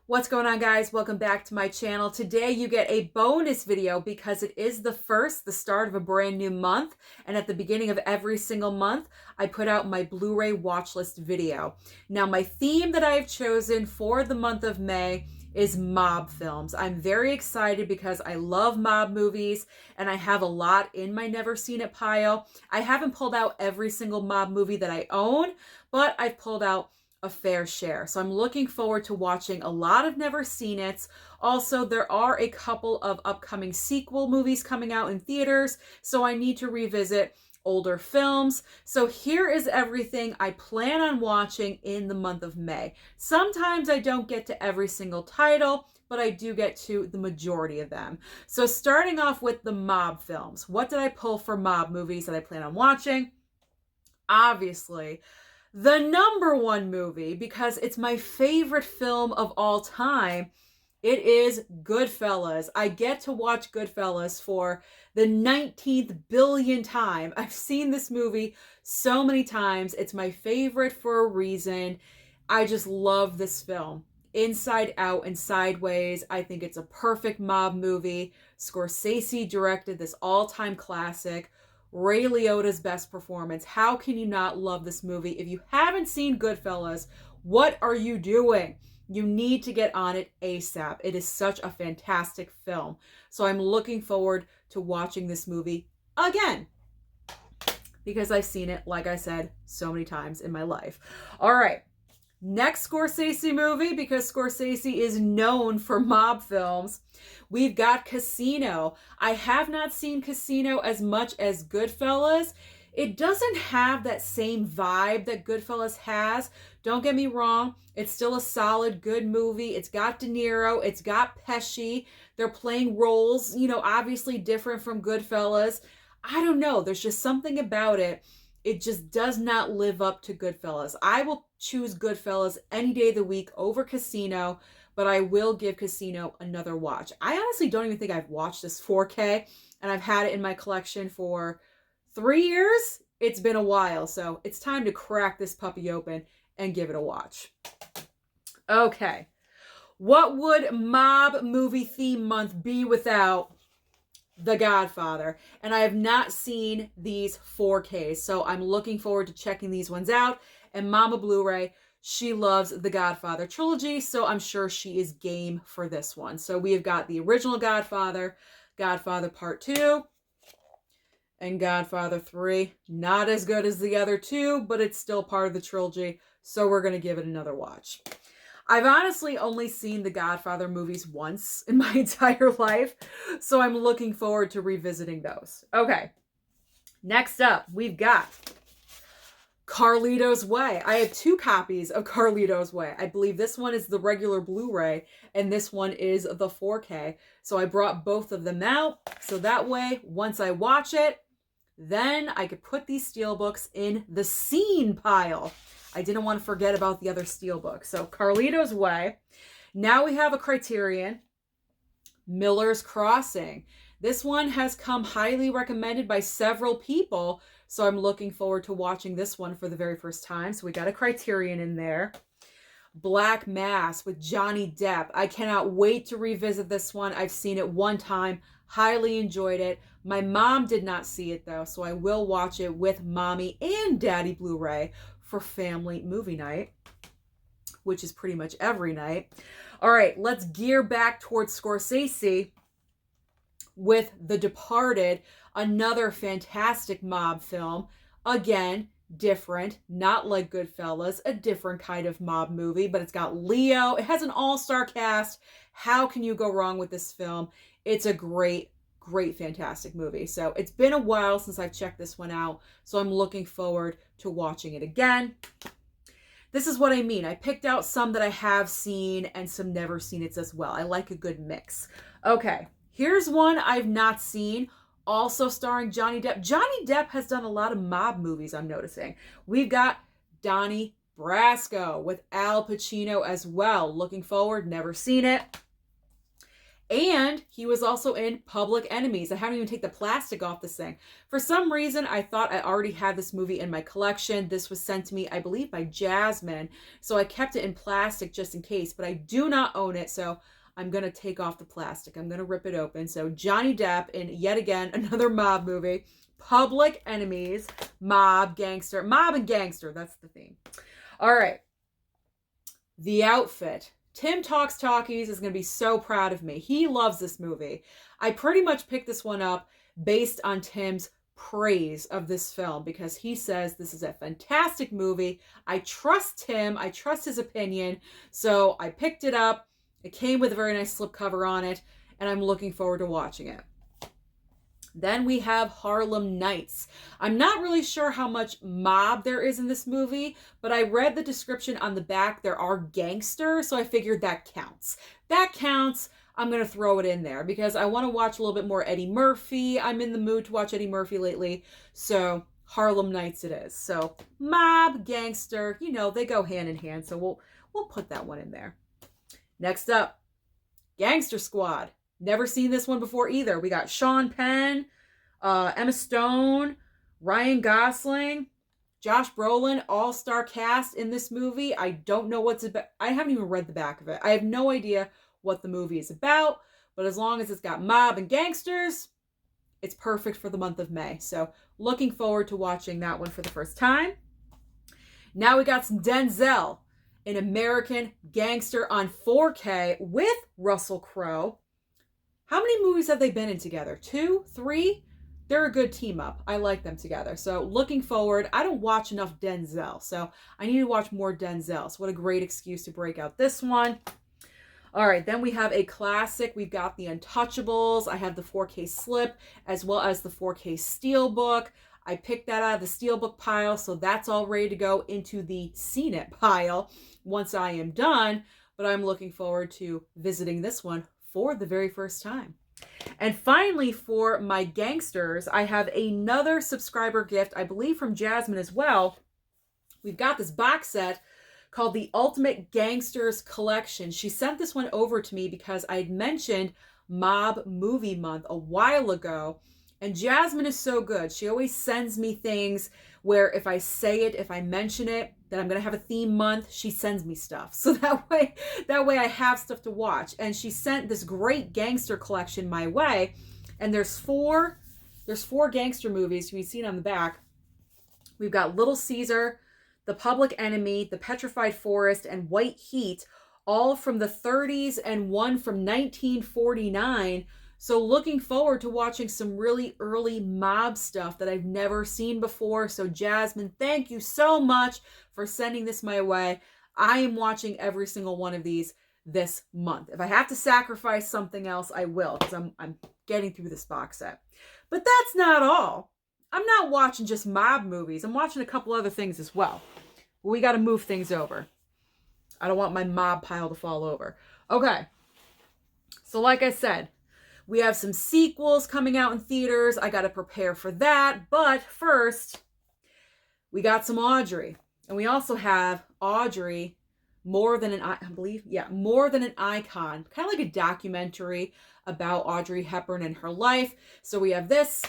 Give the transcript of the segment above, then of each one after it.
What's going on, guys? Welcome back to my channel. Today you get a bonus video because it is the start of a brand new month, and at the beginning of every single month I put out my Blu-ray Watchlist video. Now my theme that I've chosen for the month of May is mob films. I'm very excited because I love mob movies and I have a lot in my never seen it pile. I haven't pulled out every single mob movie that I own, but I've pulled out a fair share. So I'm looking forward to watching a lot of never seen it's. Also, there are a couple of upcoming sequel movies coming out in theaters, so I need to revisit older films. So here is everything I plan on watching in the month of May. Sometimes I don't get to every single title, but I do get to the majority of them. So starting off with the mob films. What did I pull for mob movies that I plan on watching? Obviously, the number one movie, because it's my favorite film of all time, it is Goodfellas. I get to watch Goodfellas for the 19th billion time. I've seen this movie so many times. It's my favorite for a reason. I just love this film. Inside Out and Sideways. I think it's a perfect mob movie. Scorsese directed this all-time classic. Ray Liotta's best performance. How can you not love this movie? If you haven't seen Goodfellas, what are you doing? You need to get on it ASAP. It is such a fantastic film. So I'm looking forward to watching this movie again because I've seen it, like I said, so many times in my life. All right. Next Scorsese movie, because Scorsese is known for mob films, we've got Casino. I have not seen Casino as much as Goodfellas. It doesn't have that same vibe that Goodfellas has. Don't get me wrong. It's still a solid, good movie. It's got De Niro. It's got Pesci. They're playing roles, obviously different from Goodfellas. I don't know. There's just something about it. It just does not live up to Goodfellas. I will choose Goodfellas any day of the week over Casino, but I will give Casino another watch. I honestly don't even think I've watched this 4K, and I've had it in my collection for 3 years. It's been a while, so it's time to crack this puppy open and give it a watch. Okay. What would mob movie theme month be without The Godfather? And I have not seen these 4Ks, so I'm looking forward to checking these ones out. And Mama Blu-ray, she loves the Godfather trilogy, so I'm sure she is game for this one. So we have got the original Godfather, Godfather Part 2, and Godfather 3. Not as good as the other two, but it's still part of the trilogy, so we're going to give it another watch. I've honestly only seen the Godfather movies once in my entire life, so I'm looking forward to revisiting those. Okay, next up, we've got Carlito's Way. I have 2 copies of Carlito's Way. I believe this one is the regular Blu-ray, and this one is the 4K. So I brought both of them out, so that way, once I watch it, then I could put these steelbooks in the scene pile. I didn't want to forget about the other steelbook. So Carlito's Way. Now we have a Criterion. Miller's Crossing. This one has come highly recommended by several people, so I'm looking forward to watching this one for the very first time. So we got a Criterion in there. Black Mass with Johnny Depp. I cannot wait to revisit this one. I've seen it one time, highly enjoyed it. My mom did not see it though, so I will watch it with Mommy and Daddy Blu-ray for family movie night, which is pretty much every night. All right, let's gear back towards Scorsese with The Departed, another fantastic mob film. Again, different, not like Goodfellas, a different kind of mob movie, but it's got Leo. It has an all-star cast. How can you go wrong with this film? It's a great, fantastic movie. So it's been a while since I've checked this one out, so I'm looking forward to watching it again. This is what I mean. I picked out some that I have seen and some never seen it as well. I like a good mix. Okay, here's one I've not seen, also starring Johnny Depp. Johnny Depp has done a lot of mob movies, I'm noticing. We've got Donnie Brasco with Al Pacino as well. Looking forward, never seen it. And he was also in Public Enemies. I haven't even taken the plastic off this thing. For some reason, I thought I already had this movie in my collection. This was sent to me, I believe, by Jasmine. So I kept it in plastic just in case, but I do not own it. So I'm going to take off the plastic. I'm going to rip it open. So Johnny Depp in, yet again, another mob movie. Public Enemies, mob, gangster. Mob and gangster, that's the theme. All right. The outfit. Tim Talks Talkies is going to be so proud of me. He loves this movie. I pretty much picked this one up based on Tim's praise of this film because he says this is a fantastic movie. I trust Tim. I trust his opinion. So I picked it up. It came with a very nice slipcover on it, and I'm looking forward to watching it. Then we have Harlem Nights. I'm not really sure how much mob there is in this movie, but I read the description on the back. There are gangsters, so I figured that counts. That counts. I'm going to throw it in there because I want to watch a little bit more Eddie Murphy. I'm in the mood to watch Eddie Murphy lately, so Harlem Nights it is. So mob, gangster, you know, they go hand in hand, so we'll put that one in there. Next up, Gangster Squad. Never seen this one before either. We got Sean Penn, Emma Stone, Ryan Gosling, Josh Brolin, all-star cast in this movie. I don't know what's about. I haven't even read the back of it. I have no idea what the movie is about, but as long as it's got mob and gangsters, it's perfect for the month of May. So looking forward to watching that one for the first time. Now we got some Denzel, an American Gangster on 4K with Russell Crowe. How many movies have they been in together? 2, 3? They're a good team up. I like them together. So looking forward. I don't watch enough Denzel, so I need to watch more Denzel. So what a great excuse to break out this one. All right, then we have a classic. We've got The Untouchables. I have the 4K slip as well as the 4K steelbook. I picked that out of the steelbook pile, so that's all ready to go into the seen it pile once I am done. But I'm looking forward to visiting this one for the very first time. And finally, for my gangsters, I have another subscriber gift, I believe from Jasmine as well. We've got this box set called the Ultimate Gangsters Collection. She sent this one over to me because I had mentioned Mob Movie Month a while ago. And Jasmine is so good. She always sends me things where if I say it, if I mention it, that I'm going to have a theme month, she sends me stuff. So that way I have stuff to watch. And she sent this great gangster collection my way. And there's four gangster movies we've seen on the back. We've got Little Caesar, The Public Enemy, The Petrified Forest, and White Heat, all from the 30s and one from 1949. So looking forward to watching some really early mob stuff that I've never seen before. So Jasmine, thank you so much for sending this my way. I am watching every single one of these this month. If I have to sacrifice something else, I will, because I'm getting through this box set. But that's not all. I'm not watching just mob movies. I'm watching a couple other things as well. We got to move things over. I don't want my mob pile to fall over. Okay. So like I said, we have some sequels coming out in theaters. I got to prepare for that. But first, we got some Audrey. And we also have Audrey, More Than an Icon. Kind of like a documentary about Audrey Hepburn and her life. So we have this.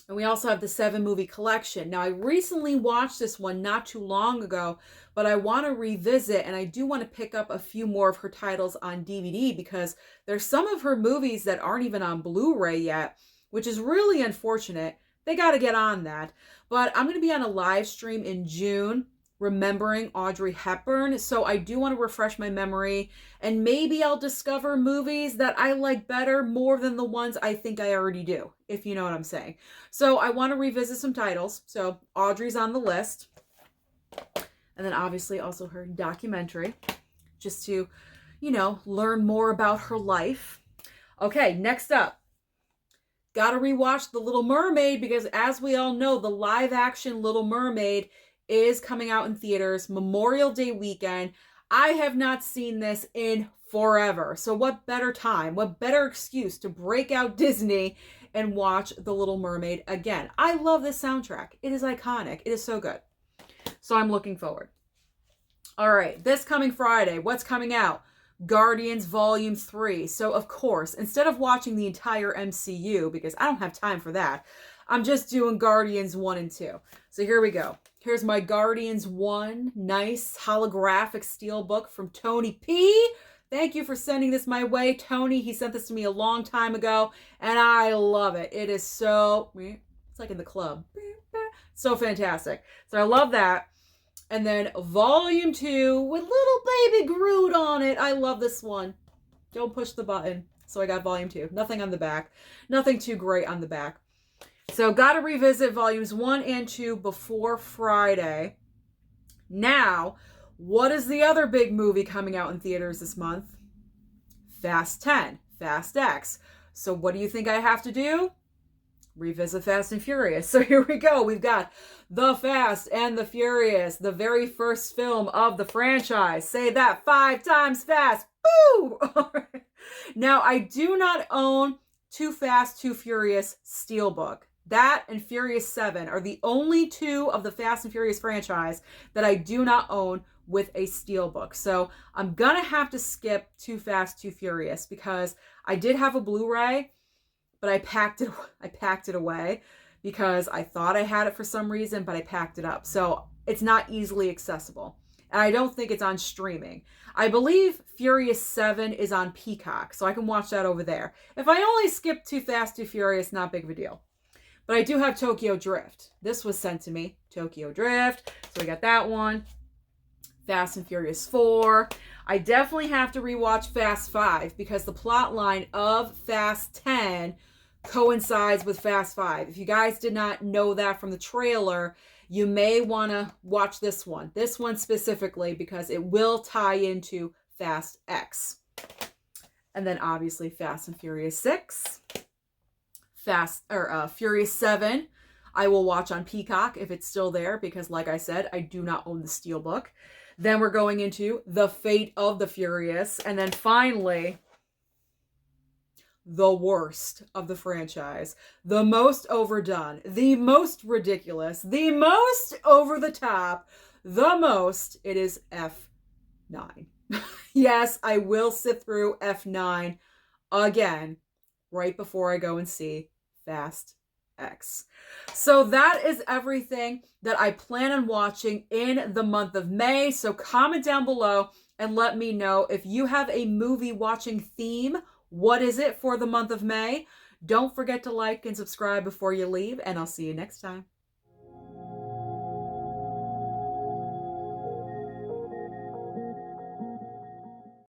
And we also have the 7-movie collection. Now, I recently watched this one not too long ago, but I want to revisit, and I do want to pick up a few more of her titles on DVD because there's some of her movies that aren't even on Blu-ray yet, which is really unfortunate. They got to get on that. But I'm going to be on a live stream in June remembering Audrey Hepburn, so I do want to refresh my memory, and maybe I'll discover movies that I like better more than the ones I think I already do, if you know what I'm saying. So I want to revisit some titles. So Audrey's on the list, and then obviously also her documentary, just to, you know, learn more about her life. Okay, next up, gotta rewatch The Little Mermaid, because as we all know, the live action Little Mermaid is coming out in theaters Memorial Day weekend. I have not seen this in forever. So what better time, what better excuse to break out Disney and watch The Little Mermaid again? I love this soundtrack. It is iconic. It is so good. So I'm looking forward. All right, this coming Friday, what's coming out? Guardians Volume 3. So, of course, instead of watching the entire MCU, because I don't have time for that, I'm just doing Guardians 1 and 2. So here we go. Here's my Guardians 1 nice holographic steelbook from Tony P. Thank you for sending this my way, Tony. He sent this to me a long time ago, and I love it. It is so, it's like in the club. So fantastic. So I love that. And then Volume 2 with little baby Groot on it. I love this one. Don't push the button. So I got Volume 2. Nothing on the back. Nothing too great on the back. So got to revisit Volumes 1 and 2 before Friday. Now, what is the other big movie coming out in theaters this month? Fast 10. Fast X. So what do you think I have to do? Revisit Fast and Furious. So here we go. We've got The Fast and the Furious, the very first film of the franchise. Say that 5 times fast. Boo! Now, I do not own Too Fast, Too Furious Steelbook. That and Furious 7 are the only 2 of the Fast and Furious franchise that I do not own with a steelbook. So I'm gonna have to skip Too Fast, Too Furious because I did have a Blu-ray, but I packed it away because I thought I had it for some reason, but I packed it up. So it's not easily accessible. And I don't think it's on streaming. I believe Furious 7 is on Peacock, so I can watch that over there. If I only skip Too Fast, Too Furious, not big of a deal. But I do have Tokyo Drift. This was sent to me, Tokyo Drift. So I got that one. Fast and Furious 4. I definitely have to rewatch Fast 5 because the plot line of Fast 10 coincides with Fast 5. If you guys did not know that from the trailer, you may want to watch this one specifically because it will tie into Fast X. And then obviously Fast and Furious 6. Furious 7. I will watch on Peacock if it's still there because like I said, I do not own the steelbook. Then we're going into The Fate of the Furious. And then finally, the worst of the franchise, the most overdone, the most ridiculous, the most over the top, it is F9. Yes, I will sit through F9 again right before I go and see Fast X. So that is everything that I plan on watching in the month of May. So comment down below and let me know if you have a movie watching theme. What is it for the month of May? Don't forget to like and subscribe before you leave, and I'll see you next time.